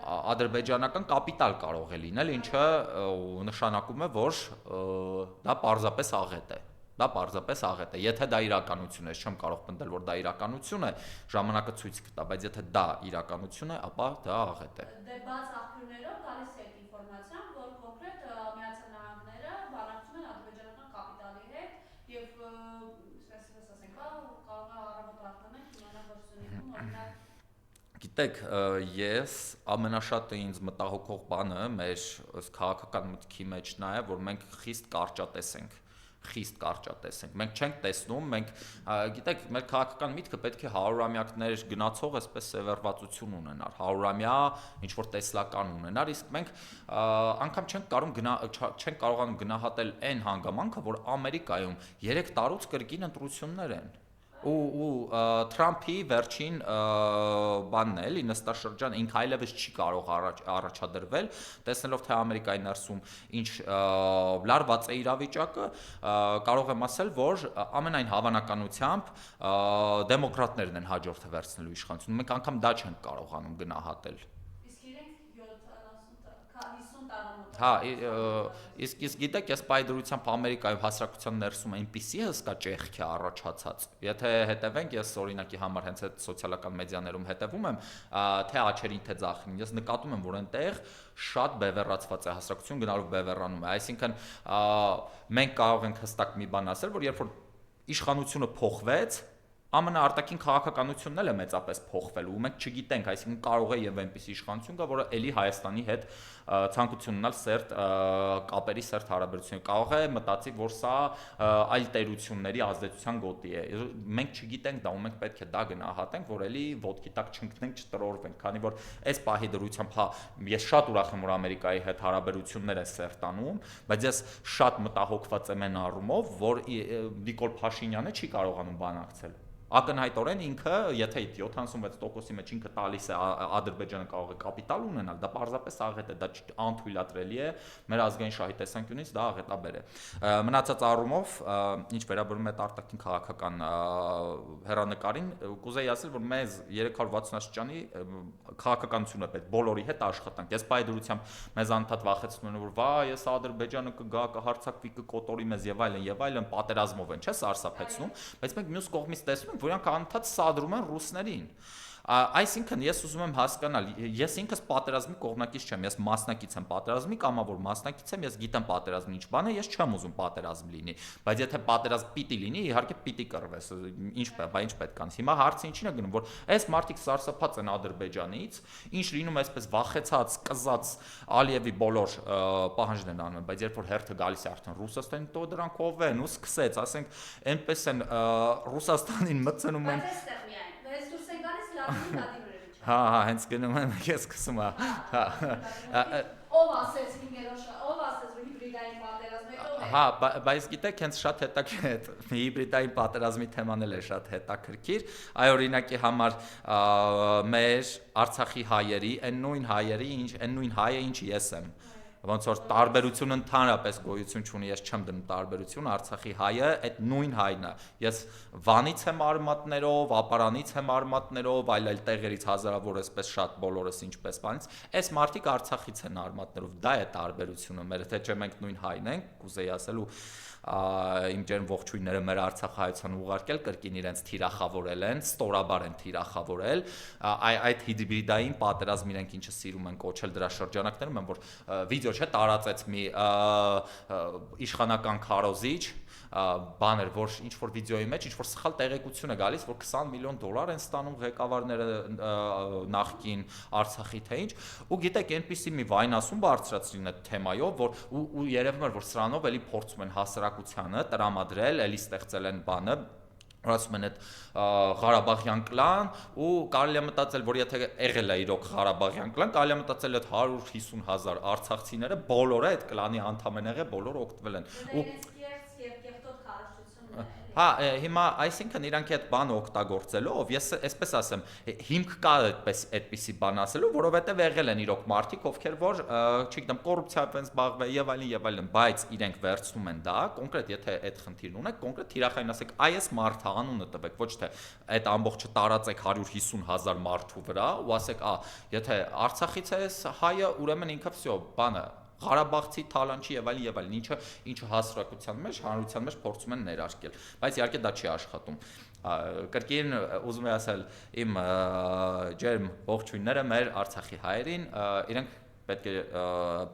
ադրբեջանական կապիտալ կարող է լինել, ինչը նշանակում է, որ դա պարզապես աղետ է։ Դա պարզապես աղետ է։ Եթե դա իրականություն է, չեմ կարող պնդել, որ դա իրականություն է, ժամանակը ցույց կտա, բայց եթե դա իրականություն է, ապա դա աղետ է։ Դե բաց աղբյուրներով գալիս է այդ ինֆորմացիան, որ կոնկրետ Միացյալ Նահանգները բանակցում են ադրբեջանական կապիտալի հետ եւ այսպես ասենք, կարող է առավոտ արտանենք իմանալ, որ Սյունիքում օրինակ Գիտեք, ես ամենաշատը ինձ մտահոգող բանը մեր քաղաքական մտքի մեջ նա է, որ մենք խիստ կարճատես ենք։ Մենք չենք տեսնում, մենք գիտեք, մեր քաղաքական միտքը պետք է 100-ամյակներ գնացող այսպես սևեռվածություն ունենար, 100-ամյա ինչ որ տեսլական ունենար, իսկ մենք անգամ չենք կարողանում գնահատել այն հանգամանքը, որ Ամերիկայում 3 տարուց կրկին ընտրություններ են։ ու Թրամփի վերջին բանն է, էլի նստաշրջան ինքը այլևս չի կարող առաջադրվել, տեսնելով թե Ամերիկայի ներսում ինչ լարված է իրավիճակը, կարող եմ ասել, որ ամենայն հավանականությամբ դեմոկրատներն են հաջորդը վերցնելու իշխանությունը, մենք անգամ դա չենք կարողանում գնահատել։ Իսկ իրենք 50 տարի Հա, իսկ գիտեք, ես պայդրությամբ Ամերիկայում հասարակության ներսում այնպիսի հսկա ճեղք է առաջացած։ Եթե հետևենք, ես օրինակի համար հենց այդ սոցիալական մեդիաներում հետևում եմ, թե աչերին, թե ձախին, ես նկատում եմ, որ այնտեղ շատ բևեռացված է հասարակություն, գնալով բևեռանում է։ Այսինքն մենք կարող ենք հստակ մի բան ասել, որ երբ որ իշխանությունը փոխվեց, ԱՄՆ արտաքին քաղաքականությունն էլ է մեծապես փոխվել ու մենք չգիտենք, այսինքն կարող է եւ այնպիսի իշխանություն կա, որը ելի Հայաստանի հետ ցանկություն ունենալ սերտ կապերի սերտ հարաբերություն, կարող է մտածի, որ սա այլ տերությունների ազդեցության գոտի է։ Մենք չգիտենք դա ու մենք պետք է դա գնահատենք, որ ելի ոտքի տակ չընկնենք, չտրորվենք, քանի որ այս պահի դրությամբ ես շատ ուրախ եմ, որ Ամերիկայի հետ հարաբերություններ են սերտանում, բայց ես շատ մտահոգված եմ այն առումով, որ Նիկոլ Փաշինյանը չի կարողանում բանակցել։ Ակնհայտորեն ինքը, եթե 76%-ի մեջ ինքը տալիս է Ադրբեջանը կարող է կապիտալ ունենալ, դա պարզապես աղետ է, դա անթույլատրելի է, մեր ազգային շահի տեսանկյունից դա աղետաբեր է։ Մնացած առումով, ինչ վերաբերում է արտաքին քաղաքական հեռանկարին, կուզեի ասել, որ մեզ 360 աստիճանի քաղաքականություն է պետք բոլորի հետ աշխատանք։ Ես պայդրությամբ մեզ անդադ վախեցնում են, որ վա, ես Ադրբեջանը կգա, կհարցակվի, կկոտորի մեզ եւ այլն, պատերազմով են, չէ՞, սարսափեցնում, բայց մենք մյուս կողմից տեսնում ենք, որ իրանք անդադ սադրում են ռուսներին։ Այսինքն ես ուզում եմ հասկանալ, ես ինքս պատերազմի կողմնակից չեմ, ես մասնակից եմ պատերազմի, կամավոր մասնակից եմ, ես գիտեմ պատերազմը ինչ բան է, ես չեմ ուզում պատերազմ լինի, բայց եթե պատերազմ պիտի լինի, իհարկե պիտի կռվես, ինչ պետք անց։ Հիմա հարցը ինչին է գնում, որ այս մարդիկ սարսափած են Ադրբեջանից, ինչ լինում այսպես վախեցած, կզած Ալիևի բոլոր պահանջներն անում են, բայց երբ որ հերթը գալիս է արդեն Ռուսաստանին, то դրանք ով են, ու սկսեց, ասենք, այնպես են Ռուսաստանին մտցնում են։ Հա, հենց գնում եմ, ես սկսում եմ։ Ով ասեց 5-րդ, ով ասեց որ հիբրիդային պատերազմը, ով է։ Հա, բայց գիտեք, հենց շատ հետաքրքիր հիբրիդային պատերազմի թեման էլ է շատ հետաքրքիր։ Այ օրինակի համար մեր Արցախի հայերի, այն նույն հայը, ինչ ես եմ։ Ոնց որ տարբերությունը ընդհանրապես գոյություն չունի, ես չեմ դնում տարբերություն, Արցախի հայը այդ նույն հայն է։ Ես Վանից եմ արմատներով, Ապարանից եմ արմատներով, այլ տեղերից հազարավոր էսպես շատ բոլորս ինչպես բանից, այս մարդիկ Արցախից են արմատներով, դա է տարբերությունը մեր, թե չէ մենք նույն հայն ենք, կուզեի ասել ու իմ ջերմ ողջույնները մեր Արցախահայության ուղարկել, կրկին իրենց թիրախավորել են, ստորաբար են թիրախավորել, այդ հիբրիդային պատերազմ իրենք ինչը սիրում են կոչել դրա շրջանակներում են, որ վիդեո չէ տարածեց մի իշխանական քարոզիչ բաներ, որ ինչ որ վիդեոյի մեջ ինչ որ սխալ տեղեկություն է գալիս, որ $20 միլիոն են ստանում ղեկավարները նախկին Արցախի թե ինչ, ու գիտեք, այնպիսի մի վայնասուն բարձրացրին այդ թեմայով, որ ու երևում էր, որ սրանով էլի փորձում են հասարակությանը տրամադրել, էլի ստեղծել են բանը, ասում են այդ Ղարաբաղյան կլան ու կարելի է մտածել, որ եթե եղել է իրոք Ղարաբաղյան կլան, կարելի է մտածել այդ 150,000 արցախցիները բոլորը այդ կլանի անդամ են եղել, բոլորը օգտվել են։ Հա, հիմա այսինքն իրանք այդ բանը օգտագործելով, ես այսպես ասեմ, հիմք կա այդպիսի բան ասելու, որովհետև եղել են իրոք մարդիկ, ովքեր որ, չգիտեմ, կոռուպցիայով են զբաղվել եւ այլն, բայց իրենք վերցնում են դա, կոնկրետ եթե այդ խնդիրն ունեք, կոնկրետ թիրախային ասեք, այս մարդը անունը տվեք, ոչ թե այդ ամբողջը տարածեք 150,000 մարդու վրա ու ասեք, եթե Արցախից է հայը, ուրեմն ինքը վсё, բանը Ղարաբաղցի, Թալանչի եւ այլն, ինչը հասարակության մեջ, հանրության մեջ փորձում են ներարկել, բայց իհարկե դա չի աշխատում։ Կրկին ուզում եմ ասել իմ ջերմ ողջույնները մեր Արցախի հայերին, իրենք պետք է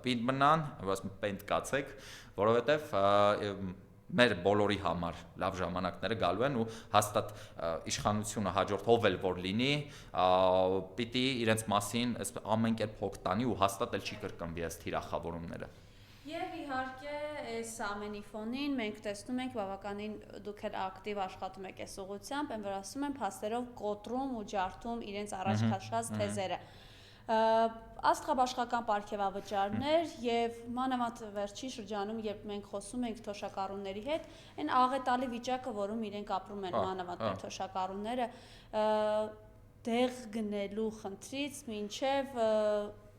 պինդ մնան, ասում պենդ կացեք, որովհետեւ մեր բոլորի համար լավ ժամանակները գալու են ու հաստատ իշխանությունը հաջորդ ով էլ որ լինի, պիտի իրենց մասին ամեն կերպ հոգ տանի ու հաստատ էլ չի կրկնվի այս թիրախավորումները։ Եվ իհարկե այս ամենի ֆոնին մենք տեսնում ենք բավականին դուք էլ ակտիվ աշխատում եք այս ուղղությամբ, են որ ասում են փաստերով կոտրում ու ջարդում իրենց առաջ քաշած թեզերը։ Աստղաբաշխական պարգևավճարներ եւ մանավանդ վերջի շրջանում, երբ մենք խոսում ենք թոշակառուների հետ, այն աղետալի վիճակը, որում իրենք ապրում են մանավանդ մեր թոշակառուները, դեղ գնելու խնդրից մինչեւ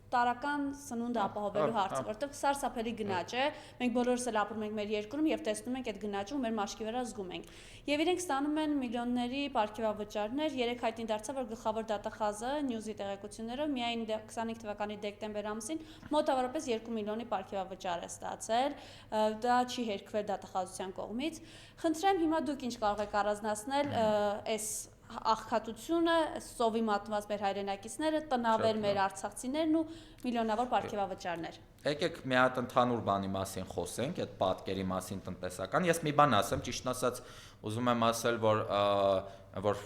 տարական սնունդ ապահովելու հարցը, որտեղ սարսափելի գնաճ է, մենք բոլորս էլ ապրում ենք մեր երկրում եւ տեսնում ենք այդ գնաճը ու մեր մաշկի վրա զգում ենք։ Եվ իրենք ստանում են միլիոնների պարգևավճարներ, երեք հայտնի դարձավ, որ գլխավոր դատախազը News-ի տեղեկություններով միայն 25 թվականի դեկտեմբեր ամսին մոտավորապես 2 միլիոնի պարգևավճար է ստացել, դա չի հերքվել դատախազության կողմից։ Խնդրեմ հիմա դուք ինչ կարող եք առանձնացնել այս աղքատությունը, սովի մատնված մեր հայրենակիցները, տնավեր մեր արցախցիներն ու միլիոնավոր պարգևավճարներ։ Եկեք մի հատ ընդհանուր բանի մասին խոսենք, այդ պատկերի մասին տնտեսական։ Ես մի բան ասեմ, ճիշտ ասած, ուզում եմ ասել, որ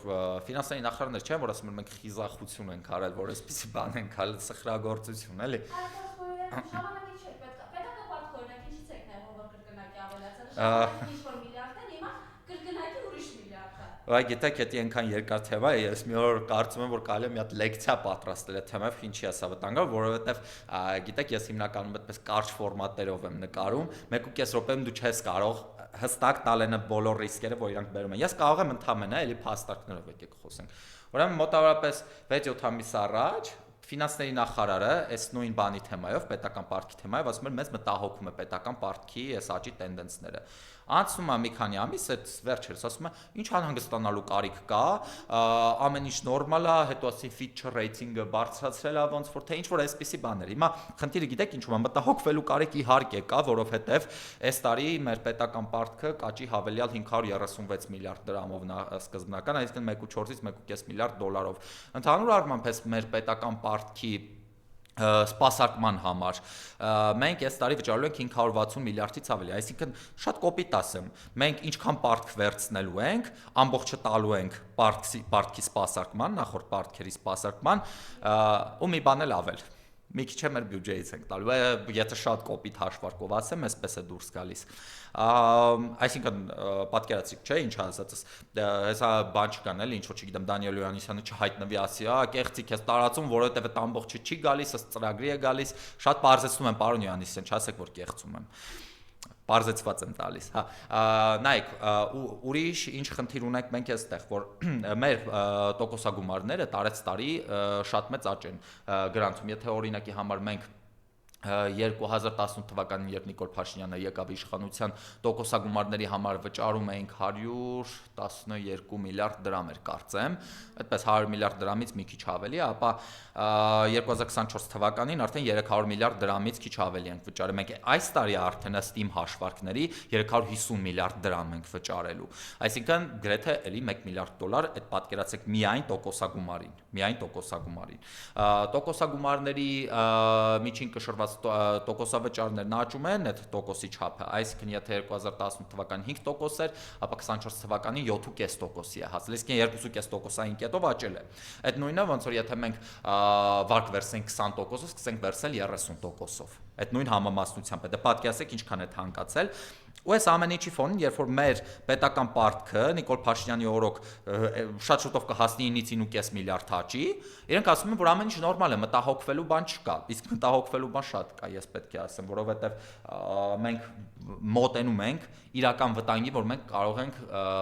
ֆինանսների նախարարներ չեն, որ ասում են մենք խիզախություն ենք արել, որ այսպիսի բան ենք արել, սխրագործություն, էլի։ Ժամանակի չէ, պետական պատկերն ինչից եք նայում, որ կրկնակի ավելացել, ժամանակի ինչ-որ միլիարդ են, հիմա կրկնակի ուրիշ միլիարդ է։ Այ գիտեք, դա այնքան երկար թեմա է, ես մի օր կարծում եմ, որ կարելի է մի հատ լեկցիա պատրաստել այդ թեմայով, ինչի է սա վտանգավոր, որովհետև գիտեք, ես հիմնականում այդպես կարճ ֆորմատներով եմ նկարում, 1.5 րոպեում դու չես կարող հստակ տալ այն բոլոր ռիսկերը, որ իրանք բերում են։ Ես կարող եմ ընդհանրապես էլի փաստարկներով եկեք խոսենք։ Ուրեմն մոտավորապես 6-7 ամիս առաջ ֆինանսների նախարարը այս նույն բանի թեմայով, պետական պարտքի թեմայով ասում էր, մեզ մտահոգում է պետական պարտքի այս աճի տենդենսները։ Անցնում է մի քանի ամիս, այդ վերջերս ասում է, ինչ անհանգստանալու կարիք կա, ամեն ինչ նորմալ է, հետո ասի Fitch ռեյտինգը բարձրացրել է, ոնց որ թե ինչ որ այսպիսի բաներ։ Հիմա խնդիրը գիտեք ինչու՞մ է, մտահոգվելու կարիք իհարկե կա, որովհետև այս տարի մեր պետական պարտքը կաճի հավելյալ 536 միլիարդ դրամով սկզբնական, այսինքն 1.4-ից 1.5 միլիարդ դոլարով։ Ընդհանուր առմամբ այս մեր պետական պարտքի սպասարկման համար մենք այս տարի վճարելու ենք 560 միլիարդից ավելի, այսինքն շատ կոպիտ ասեմ, մենք ինչքան պարտք վերցնելու ենք, ամբողջը տալու ենք պարտքի սպասարկման, նախորդ պարտքերի սպասարկման ու մի բան էլ ավել։ Մի քիչ է մեր բյուջեից ենք տալու, եթե շատ կոպիտ հաշվարկով ասեմ, այսպես է դուրս գալիս։ Այսինքն պատկերացիք չէ, ինչ ասածս, հեսա բան չկան էլի, ինչ որ չգիտեմ Դանիել Հովհաննիսյանը չհայտնվի ասի, կեղծիք ես տարածում, որովհետև այդ ամբողջը չի գալիս, ըստ ծրագրի է գալիս, շատ բարձրացնում են պարոն Հովհաննիսյան, չասեք որ կեղծում եմ։ Պարզեցված եմ տալիս, հա, նայեք, ուրիշ ինչ խնդիր ունենք մենք այստեղ, որ մեր տոկոսագումարները տարեց տարի շատ մեծ աճ են գրանցում, եթե օրինակի համար մենք 2018 թվականին, երբ Նիկոլ Փաշինյանը եկավ իշխանության, տոկոսագումարների համար վճարում էինք 112 միլիարդ դրամ էր կարծեմ, այդպես 100 միլիարդ դրամից մի քիչ ավելի, ապա 2024 թվականին արդեն 300 միլիարդ դրամից քիչ ավելի ենք վճարել, մենք այս տարի արդեն ըստ իմ հաշվարկների 350 միլիարդ դրամ ենք վճարելու, այսինքն գրեթե էլի 1 միլիարդ դոլար, այդ պատկերացեք միայն տոկոսագումարին, տոկոսագումարների միջին կշռված տոկոսավճարներն աճում են այդ տոկոսի չափը, այսինքն եթե 2018 թվականին 5% էր, ապա 24 թվականին 7.5%-ի է հասել, իսկ 2.5%-ային կետով աճել է։ Այդ նույնը ոնց որ եթե մենք վարկ վերցնենք 20%-ով, սկսենք վերցնել 30%-ով։ Այդ նույն համամասնությամբ է։ Դե պատկերացեք ինչքան է թանկացել։ Ու այս ամեն ինչի ֆոնին, երբ որ մեր պետական պարտքը Նիկոլ Փաշինյանի օրոք շատ շուտով կհասնի 9.5 միլիարդ աճի, իրենք ասում են, որ ամեն ինչ նորմալ է, մտահոգվելու բան չկա։ Իսկ մտահոգվելու բան շատ կա, ես պետք է ասեմ, որովհետև մենք մոտենում ենք իրական վտանգի, որ մենք կարող ենք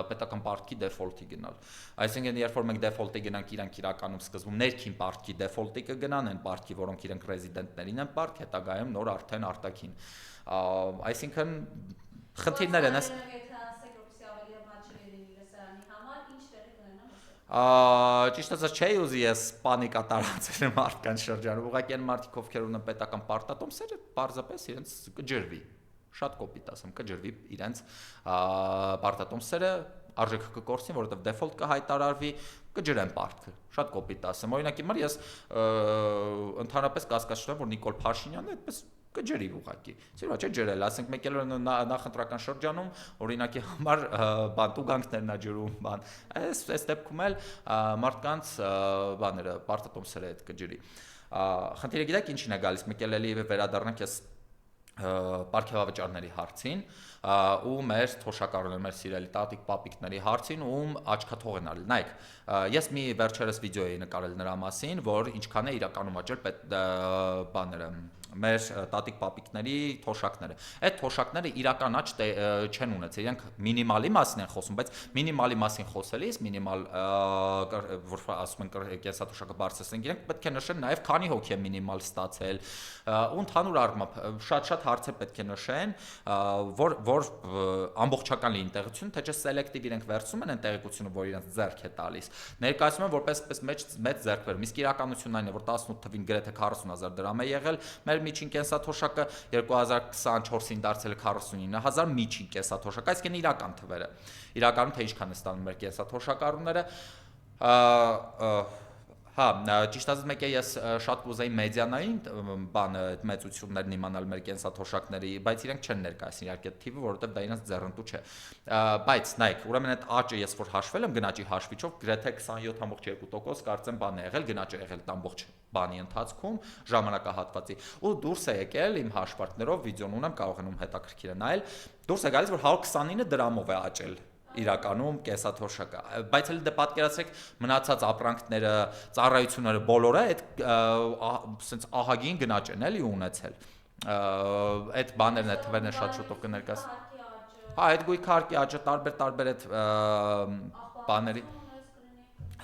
պետական պարտքի դեֆոլտի գնալ։ Այսինքն, երբ որ մենք դեֆոլտի գնանք, իրանք իրականում սկզբում ներքին պարտքի դեֆոլտի կգնան, այն պարտքի, որոնք իրենք ռեզիդենտներին են պարտք, հետագայում նոր արդեն արտաքին։ Այսինքն խնդիրներ են այս ճիշտ ասած չէի ուզի ես պանիկա տարածել մարդկանց շրջանում, ուղղակի այն մարդիկ, ովքեր ունեն պետական պարտատոմսերը, պարզապես իրենց կջրվի, շատ կոպիտ ասեմ, կջրվի իրենց պարտատոմսերը, արժեքը կկորցնի, որովհետև դեֆոլտ կհայտարարվի, կջրեն պարտքը, շատ կոպիտ ասեմ։ Օրինակ հիմա ես ընդհանրապես կասկածում եմ, որ Նիկոլ Փաշինյանը այդպես կջրի ուղղակի։ Սիրո չէ ջրել, ասենք մեկ էլ նախընտրական շրջանում օրինակի համար բան տուգանքներն ա ջրում, բան։ Այս դեպքում էլ մարդկանց բաները պարտատոմսերը այդ կջրի։ Խնդիրը գիտեք ինչին է գալիս, մեկ էլ էլի վերադառնանք ես պարգևավճարների հարցին ու մեր թոշակառուների, մեր սիրելի տատիկ պապիկների հարցին, ում աչքաթող են արել։ Նայեք, ես մի վերջերս վիդեո էի նկարել նրա մասին, որ ինչքան է իրականում աճել բաները մեր տատիկ պապիկների թոշակները։ Այդ թոշակները իրական աճ չեն ունեցել, իրենք մինիմալի մասին են խոսում, բայց մինիմալի մասին խոսելիս, մինիմալ որ ասում են կենսաթոշակը բարձրացնենք, իրենք պետք է նշեն նաև քանի հոգի է մինիմալ ստացել, ու ընդհանուր առմամբ շատ պետք է նշեն, որ ամբողջական լինի տեղեկությունը, թե չէ սելեկտիվ իրենք վերցնում են այն տեղեկությունը, որ իրենց ձեռք է տալիս։ Ներկայացնում են որպես մեծ ձեռքբերում, իսկ իրականությունն այն է, որ 18 թվին գրեթե 40,000 դրամ է եղել, մեր միջին կենսաթոշակը 2024-ին դարձել է 49,000 միջին կենսաթոշակ, այսինքն իրական թվերը։ Իրականում թե ինչքան է ստանում մեր կենսաթոշակառուները, հա, ճիշտ ասած մեկ է ես շատ կուզեի մեդիանային բանը այդ մեծություններն իմանալ մեր կենսաթոշակների, բայց իրենք չեն ներկայացնում իհարկե թիվը, որովհետև դա իրենց ձեռնտու չէ։ Բայց նայեք, ուրեմն այդ աճը ես որ հաշվել եմ գնաճի հաշվիչով, գրեթե 27.2% կարծեմ բան է եղել, գնաճ է եղել ամբողջ բանի ընթացքում ժամանակահատվածի։ Ու դուրս է եկել իմ հաշվարկներով, վիդեոն ունեմ, կարող են ում հետաքրքիր է նայել, դուրս է գալիս որ 129 դրամով է աճել իրականում կենսաթոշակը, բայց էլ դե պատկերացրեք մնացած ապրանքները, ծառայությունները բոլորը այդ սենց ահագին գնաճ են էլի ունեցել։ Այդ բաներն է թվերն է շատ շուտով կներկայացնի։ Հա, այդ գույքարկի աճը տարբեր այդ բաների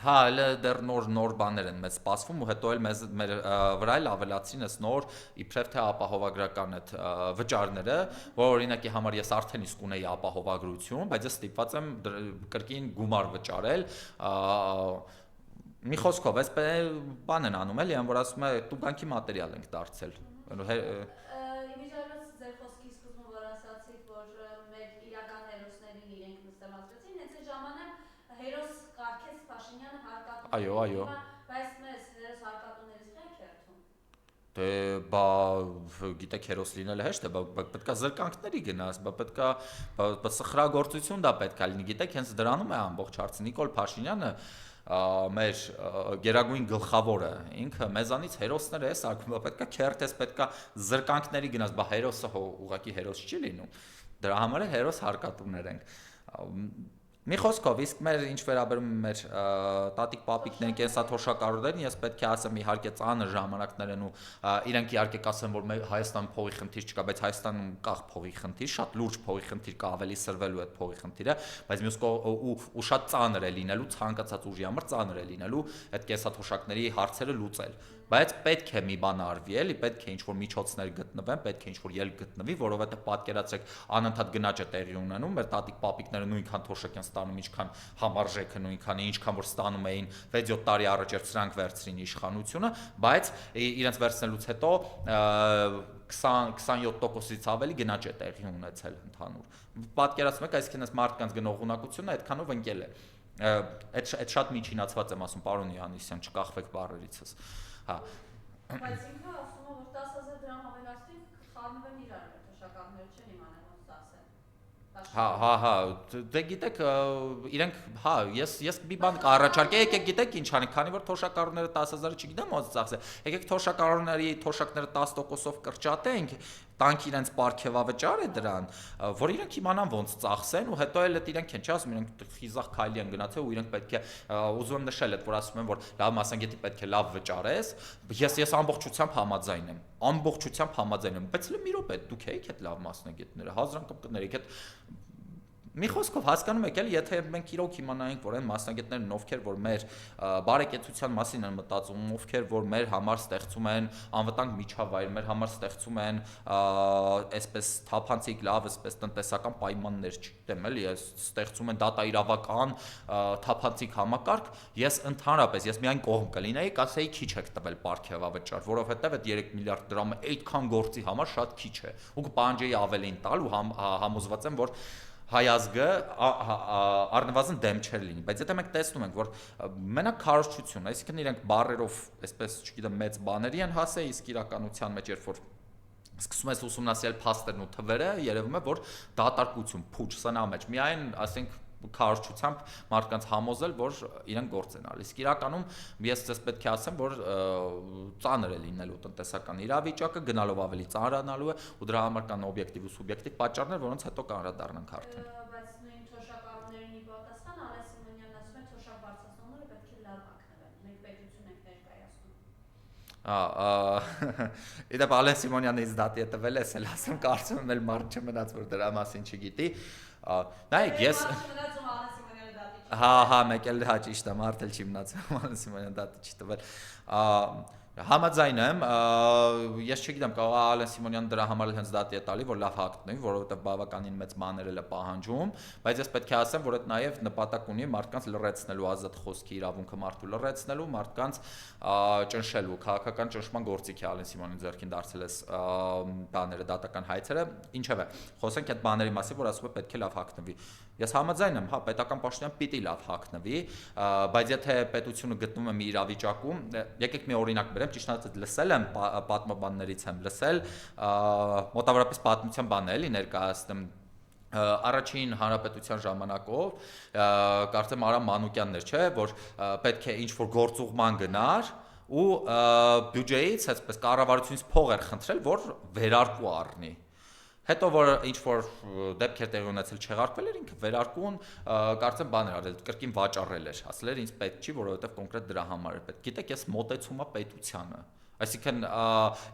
հա, դեռ նոր բաներ են մեզ սպասվում ու հետո էլ մեր վրա էլ ավելացրին այս նոր իբրև թե ապահովագրական այդ վճարները, որ օրինակի համար ես արդեն իսկ ունեի ապահովագրություն, բայց ես ստիպված եմ կրկին գումար վճարել, մի խոսքով, այս բան են անում էլի, որ ասում է տուգանքի մատերիալ ենք դարձել։ Այո։ Բայց մեզ հերոս հարկատուներից եք երթում։ Դե բա գիտեք հերոս լինելը հեշտ է, պետքա զրկանքների գնաս, պետքա սխրագործություն դա պետքա լինի, գիտեք հենց դրանում է ամբողջ հարցը։ Նիկոլ Փաշինյանը մեր գերագույն գլխավորը, ինքը մեզանից հերոսներ է սարքում, պետքա քերթես, պետքա զրկանքների գնաս, բա հերոսը ուղղակի հերոս չի լինում։ Դրա համար էլ հերոս հարկատուներ ենք։ Մի խոսքով, իսկ մեր ինչ վերաբերում է մեր տատիկ պապիկներին, կենսաթոշակառուներին, ես պետք է ասեմ իհարկե ծանր ժամանակներ են ու իրենք իհարկե կասեն, որ Հայաստանում փողի խնդիր չկա, բայց Հայաստանում կա փողի խնդիր, շատ լուրջ փողի խնդիր կա, ավելի սրվելու այդ փողի խնդիրը, բայց մյուս ու շատ ծանր է լինելու, ցանկացած ուժի համար ծանր է լինելու այդ կենսաթոշակների հարցերը լուծել։ Բայց պետք է մի բան արվի, էլի պետք է ինչ-որ միջոցներ գտնվեն, պետք է ինչ-որ ելք գտնվի, որովհետև պատկերացրեք անընդհատ գնաճ է տեղի ունենում, մեր տատիկ պապիկները նույնքան թոշակ են ստանում, ինչքան համարժեքը նույնքան է, ինչքան որ ստանում էին 6-7 տարի առաջ էր սրանք վերցրին իշխանությունը, բայց իրենց վերցնելուց հետո 27%-ից ավելի գնաճ է տեղի ունեցել ընդհանուր։ Պատկերացնում եք, այսինքն այս մարդկանց գնողունակությունը այդքանով ընկել է։ Այդ շատ միջինացված եմ ասում, պարոն Յանիսյան, չկախվեք բառերիցս։ Հա։ Բայց ինքը ասում է, որ 10,000 դրամ ավելացրի, խառնվեն իրար, թոշակառուները չեն իմանալ ոնց ծախսեն։ Հա, դե գիտեք, իրենք, հա, ես մի բան կառաջարկեի, եկեք գիտեք ինչ անենք, քանի որ թոշակառուները 10,000-ը չգիտեմ ոնց ծախսեն, եկեք թոշակառուների թոշակները 10%-ով կրճատենք, տանք իրենց պարգևավճար է դրան, որ իրենք իմանան ոնց ծախսեն ու հետո էլ այդ իրենք են չի ասում իրենք խիզախ քայլի են գնացել ու իրենք պետք է ուզում եմ նշել այդ որ ասում են որ լավ մասնագետի պետք է լավ վճարես, ես ամբողջությամբ համաձայն եմ, բայց լավ մի րոպե դուք եք այդ լավ մասնագետները, հազար անգամ կներեք այդ մի խոսքով հասկանում եք էլի, եթե մենք իրոք իմանայինք, որ այն մասնագետներն ովքեր որ մեր բարեկեցության մասին են մտածում, ովքեր որ մեր համար ստեղծում են անվտանգ միջավայր, մեր համար ստեղծում են այսպես թափանցիկ լավ, այսպես տնտեսական պայմաններ, չգիտեմ էլի, ստեղծում են դատաիրավական թափանցիկ համակարգ, ես ընդհանրապես ես միայն կողմ կլինեի, կասեի քիչ եք տվել պարգևավճար, որովհետև այդ 3 միլիարդ դրամը այդքան գործի համար շատ քիչ է։ Ու կպահանջեի ավելին տալ ու համոզված եմ, որ հայ ազգը առնվազն դեմ չէր լինի, բայց եթե մենք տեսնում ենք, որ մենակ քարոզչություն, այսինքն իրենք բառերով, այսպես, չգիտեմ, մեծ բաների են հասել, իսկ իրականության մեջ երբ որ սկսում ես ուսումնասիրել փաստերն ու թվերը, երևում է, որ դատարկություն, փուչ, սնա մեջ, միայն, ասենք, քարոզչությամբ մարդկանց համոզել, որ իրենք գործ են արել։ Իսկ իրականում ես ձեզ պետք է ասեմ, որ ծանր է լինելու տնտեսական իրավիճակը, գնալով ավելի ծանրանալու է ու դրա համար կան օբյեկտիվ ու սուբյեկտիվ պատճառներ, որոնց հետո կանդրադառնանք արդեն։ Բայց նույն թոշակառուներին ի պատասխան Ալեն Սիմոնյանն ասում է թոշակ բարձրացնողները պետք է լավ հագնվեն։ Մենք պետություն ենք ներկայացնում։ Իդեպ Ալեն Սիմոնյանը ինձ դատի է տվել, ես էլ ասում կարծում եմ էլ մարդ չմնաց, որ դրա մասին չգիտի։ Նայեք, ես հա, մեկ էլ հա ճիշտ է, մարդ էլ չի մնացել, Ալեն Սիմոնյանը դատի չի տվել։ Համաձայն եմ, ես չգիտեմ, կարող է Ալեն Սիմոնյանը դրա համար էլ հենց դատի է տալի, որ լավ հագնվի, որովհետև բավականին մեծ բաներ էլ է պահանջում, բայց ես պետք է ասեմ, որ այդ նաև նպատակ ունի մարդկանց լրացնելու ազատ խոսքի իրավունքը մարդու լրացնելու, մարդկանց ճնշելու, քաղաքական ճնշման գործիք է Ալեն Սիմոնյանի ձեռքին դարձել էս բաները, դատական հայցերը, ինչևէ, խոսենք այդ բաների մասին, որ ասում է պետք է լավ հագնվի։ Ես համաձայն եմ, հա, պետական պաշտոնյան պիտի լավ հագնվի, բայց եթե պետությունը գտնվում է մի իրավիճակում, եկեք մի օրինակ բերեմ, ճիշտ ասած լսել եմ պատմաբաններից եմ լսել, մոտավորապես պատմության բան է էլի ներկայացնում առաջին հանրապետության ժամանակով կարծեմ Արամ Մանուկյանն էր, չէ, որ պետք է ինչ-որ գործուղման գնար ու բյուջեից, այսպես կառավարությունից փող էր խնդրել, որ վերարկու առնի։ Հետո որ ինչ-որ դեպքեր տեղի ունեցել չեղարկվել էր, ինքը վերարկուն կարծեմ բան էր արել, կրկին վաճառել էր, ասել էր ինձ պետք չի, որովհետև կոնկրետ դրա համար էր պետք։ Գիտեք, ես մոտեցումա պետությանը։ Այսինքն,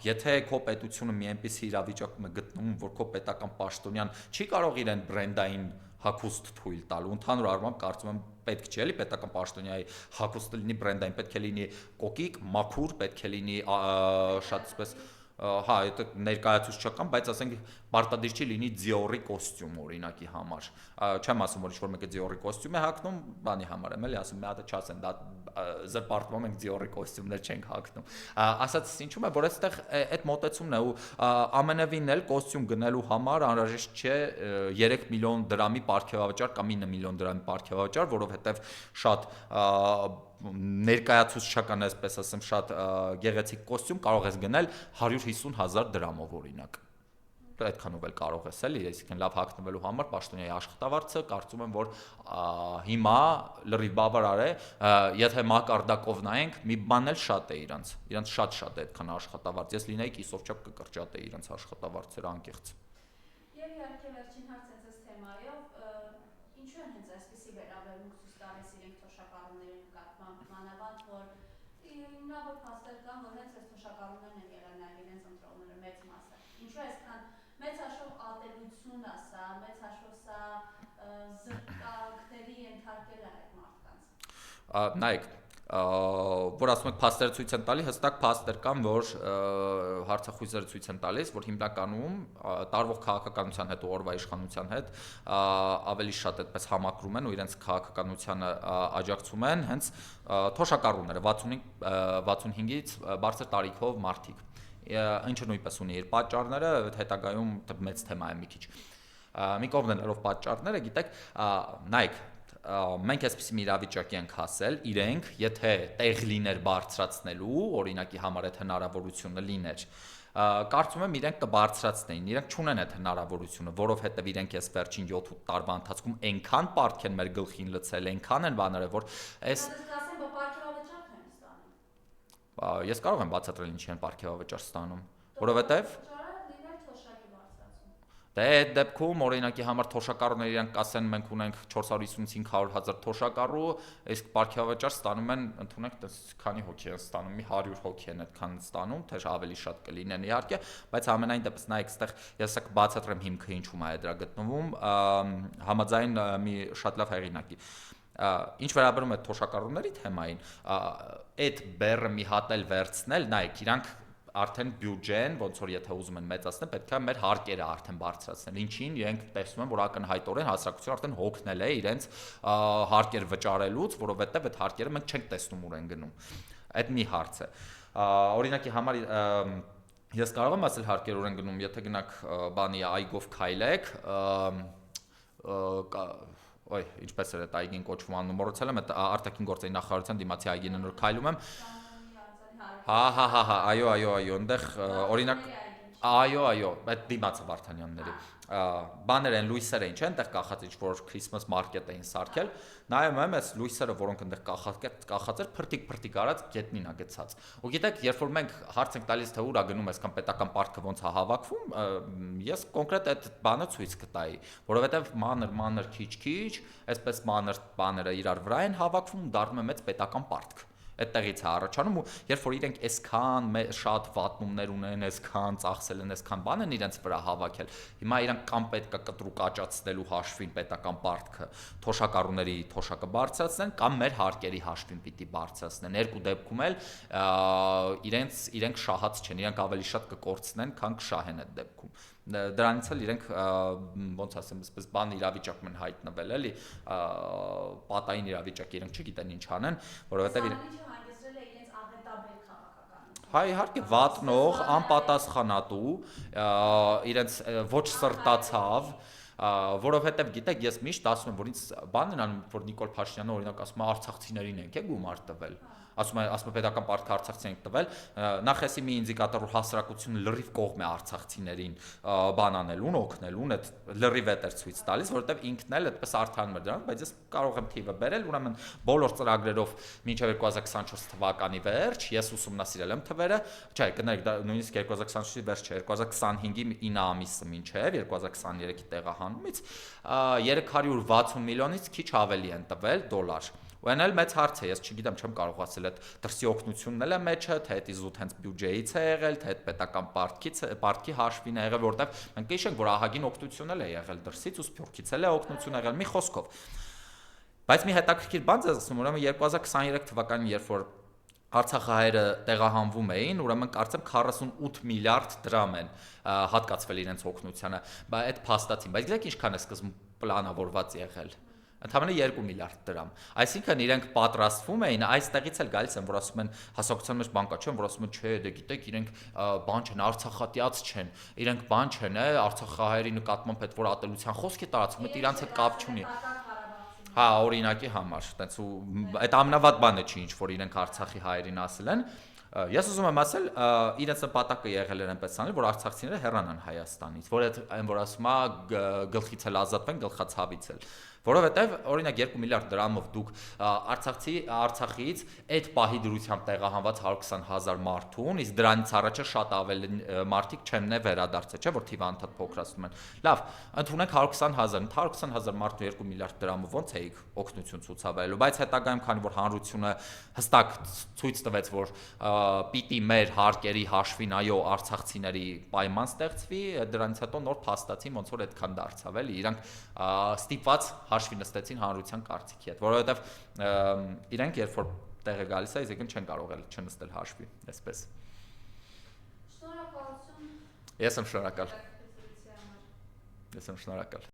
եթե քո պետությունը մի այնպիսի իրավիճակում է գտնվում, որ քո պետական պաշտոնյան չի կարող իրեն բրենդային հագուստ թույլ տալ, ու ընդհանուր առմամբ կարծում եմ պետք չէ էլի պետական պաշտոնյայի հագուստը լինի բրենդային, պետք է լինի կոկիկ, մաքուր, պետք է լինի շատ այսպես հա, այդ ներկայացուցչական, բայց ասենք պարտադիր չի լինի Dior-ի կոստյում օրինակի համար։ Չեմ ասում, որ ինչ-որ մեկը Dior-ի կոստյում է հագնում, բանի համար եմ էլի ասում, մի հատ չասեն, դա զրպարտվում ենք Dior-ի կոստյումներ չենք հագնում։ Ասած ինչու՞ է, որ այստեղ այդ մոտեցումն է ու ամենևին էլ կոստյում գնելու համար անհրաժեշտ չէ 3 միլիոն դրամի պարգևավճար կամ 9 միլիոն դրամի պարգևավճար, որովհետև շատ ներկայացուցչական, այսպես ասեմ, շատ գեղեցիկ կոստյում կարող ես գնել 150,000 դրամով օրինակ։ Այդքանով էլ կարող ես էլի, այսինքն լավ հագնվելու համար պաշտոնյայի աշխատավարձը կարծում եմ, որ հիմա լրիվ բավարար է, եթե մակարդակով նայենք, մի բան էլ շատ է իրանց շատ է այդքան աշխատավարձ։ Ես լինեի կիսով չափ կկրճատեի իրանց աշխատավարձերը անկեղծ։ Եվ իհարկե վերջին հարցը այս թեմայով, ինչու են հենց այսպիսի վերաբերմունք ցույց տալիս իրենք թոշակառուների նկատմամբ, մանավանդ որ հիմնավոր փաստեր կան, որ հենց այս թոշակառուներն են եղել նաև իրենց ընտրողները մեծ մասը։ Ինչու այսքան մեծ հաշվով ատելություն է սա, մեծ հաշվով սա զրկակների ենթարկել է այդ մարդկանց։ Նայեք, որ ասում եք փաստերը ցույց են տալի, հստակ փաստեր կան, որ հարցախույզերը ցույց են տալիս, որ հիմնականում տարվող քաղաքականության հետ ու օրվա իշխանության հետ ավելի շատ այդպես համակրում են ու իրենց քաղաքականությանը աջակցում են հենց թոշակառուները 65-ից բարձր տարիքով մարդիկ, ինչը նույնպես ունի իր պատճառները, հետագայում մեծ թեմա է մի քիչ։ Մի կողմ դնելով պատճառները, գիտեք, նայեք, մենք այսպիսի մի իրավիճակի ենք հասել, իրենք, եթե տեղ լիներ բարձրացնելու, օրինակի համար այդ հնարավորությունը լիներ, կարծում եմ իրենք կբարձրացնեին, իրենք չունեն այդ հնարավորությունը, որովհետև իրենք այս վերջին 7-8 տարվա ընթացքում այնքան պարտք են մեր գլխին լցել, այնքան են բաները, որ այս Ես կարող եմ բացատրել ինչի են պարգևավճար ստանում, որովհետև Դե այդ դեպքում օրինակի համար թոշակառուները իրանք կասեն մենք ունենք 455,000 թոշակառու, իսկ պարգևավճար ստանում են, ընդունենք, քանի հոգի են ստանում, մի 100 հոգի են այդքան ստանում, թե ավելի շատ կլինեն իհարկե, բայց ամենայն դեպս նայեք, այստեղ ես ասեք բացատրեմ հիմքը ինչու է դրա գտնվում, համաձայն մի շատ լավ հեղինակի։ Ինչ վերաբերում է թոշակառուների թեմային, այդ բեռը մի հատ էլ վերցնել, նայեք, իրանք արդեն բյուջեն, ոնց որ եթե ուզում են մեծացնել, պետք է մեր հարկերը արդեն բարձրացնել։ Ինչին իրենք տեսնում են, որ ակնհայտորեն հասարակությունը արդեն հոգնել է իրենց հարկեր վճարելուց, որովհետև այդ հարկերը մենք չենք տեսնում ուր են գնում։ Այդ մի հարց է։ Օրինակի համար ես կարող եմ ասել հարկեր ուր են գնում, եթե գնաք բանի այգով քայլեք, ինչպես էր այդ այգին կոչվում, անունը մոռացել եմ, այդ արտաքին գործերի նախարարության դիմացի այգին նոր քայլում եմ։ Այո, այնտեղ օրինակ այո, այդ դիմացը Վարդանյանների բաներ են, լույսեր են, չէ՞, այնտեղ կախած ինչ-որ Christmas market էին սարքել, նայում եմ, այս լույսերը, որոնք այնտեղ կախած էր, փրտիկ արած գետնին ա գցած։ Ու գիտեք, երբ որ մենք հարց ենք տալիս, թե ուր ա գնում այսքան պետական պարտքը ոնց ա հավաքվում, ես կոնկրետ այդ բանը ցույց կտայի, որովհետև մանր քիչ, այսպես մանր բաները իրար վրա են հավաքվում, դառնում է մեծ պետական պարտք։ Այդտեղից է առաջանում ու երբ որ իրենք այսքան շատ վատնումներ ունեն, այսքան ծախսել են, այսքան բան են իրենց վրա հավաքել, հիմա իրանք կամ պետք է կտրուկ աճացնելու հաշվին պետական պարտքը թոշակառուների թոշակը բարձրացնեն կամ մեր հարկերի հաշվին պիտի բարձրացնեն։ Երկու դեպքում էլ իրենք շահած չեն, իրենք ավելի շատ կկորցնեն, քան կշահեն այդ դեպքում։ Դրանից էլ իրենք ոնց ասեմ, այսպես բան իրավիճակում են հայտնվել, էլի պատային իրավիճակ իրենք չգիտեն ինչ անեն, որովհետև Հա իհարկե վատնող, անպատասխանատու, իրենց ոչ սրտացավ, որովհետև գիտեք, ես միշտ ասում եմ, որ ինձ բան են անում, որ Նիկոլ Փաշինյանը օրինակ ասում է արցախցիներին ենք գումար տվել, ասում է պետական պարտքը արցախցին ենք տվել, նախ էսի մի ինդիկատոր հասարակությունը լրիվ կողմ է արցախցիներին բան անելուն, օգնելուն, այդ լրիվ էր ցույց տալիս, որովհետև ինքն էլ այդպես արդարանում էր դրանք, բայց ես կարող եմ թիվը բերել, ուրեմն բոլոր ծրագրերով մինչև 2024 թվականի վերջ, ես ուսումնասիրել եմ թվերը, չէ, կներեք, դա նույնիսկ 2024-ի վերջ չէ, 2025-ի 9 ամիսը մինչև 2023-ի տեղահանումից 360 միլիոնից քիչ ավելի են տվել դոլար։ Ու այն էլ մեծ հարց է, ես չգիտեմ, չեմ կարող ասել այդ դրսի օգնությունն էլ է մեջը, թե այդ իզուտ հենց բյուջեից է եղել, թե այդ պետական պարտքի հաշվին է եղել, որտեղ մենք կհիշենք, որ ահագին օգնություն էլ է եղել դրսից ու Սփյուռքից էլ է օգնություն եղել, մի խոսքով։ Բայց մի հետաքրքիր բան ձեզ ասում, ուրեմն 2023 թվականին, երբ որ Արցախահայերը տեղահանվում էին, ուրեմն կարծեմ 48 միլիարդ դրամ են հատկացվել իրենց օգնությանը, այդ փաստացին, բայց գիտեք ինչքան է սկզբում պլանավորված եղել։ Ընդհանրապես 2 միլիարդ դրամ։ Այսինքն իրենք պատրաստվում էին, այստեղից էլ գալիս են, որ ասում են հասարակության մեջ բանկա չեն, որ ասում են չէ, դե գիտեք, իրենք բան չեն, արցախատյաց չեն, իրենք բան չեն, արցախահայերի նկատմամբ այդ որ ատելության խոսք է տարածվում, այդ իրանց հետ կապ չունի։ Հա, օրինակի համար, այտենց ու այդ ամենավատ բանը չի, ինչ որ իրենք Արցախի հայերին ասել են։ Ես ուզում եմ ասել, իրենց նպատակը եղել էր այնպես անել, որ արցախցիները հեռանան Հայաստանից, որ այն որ ասում է գլխից էլ ազատվեն, գլխացավից էլ։ Որովհետև օրինակ 2 միլիարդ դրամով դուք Արցախից այդ պահի դրությամբ տեղահանված 120,000 մարդուն, իսկ դրանից առաջ շատ ավելի մարդիկ չեն վերադարձել, չէ՞ որ թիվը անդադ փոքրացնում են։ Լավ, ընդունենք 120,000, 120,000 մարդու 2 միլիարդ դրամով ոնց էիք օգնություն ցուցաբերելու, բայց հետագայում քանի որ հանրությունը հստակ ցույց տվեց, որ պիտի մեր հարկերի հաշվին այո արցախցիների պայման ստեղծվի, դրանից հետո նոր փաստացին ոնց որ այդքան դարձավ, էլի իրանք ստիպված հաշվի նստեցին հանրության կարծիքի հետ, որովհետև իրենք երբ որ տեղը գալիս է, իսկական չեն կարող էլ չնստել հաշվի, այսպես։ Շնորհակալություն։ Ես եմ շնորհակալ։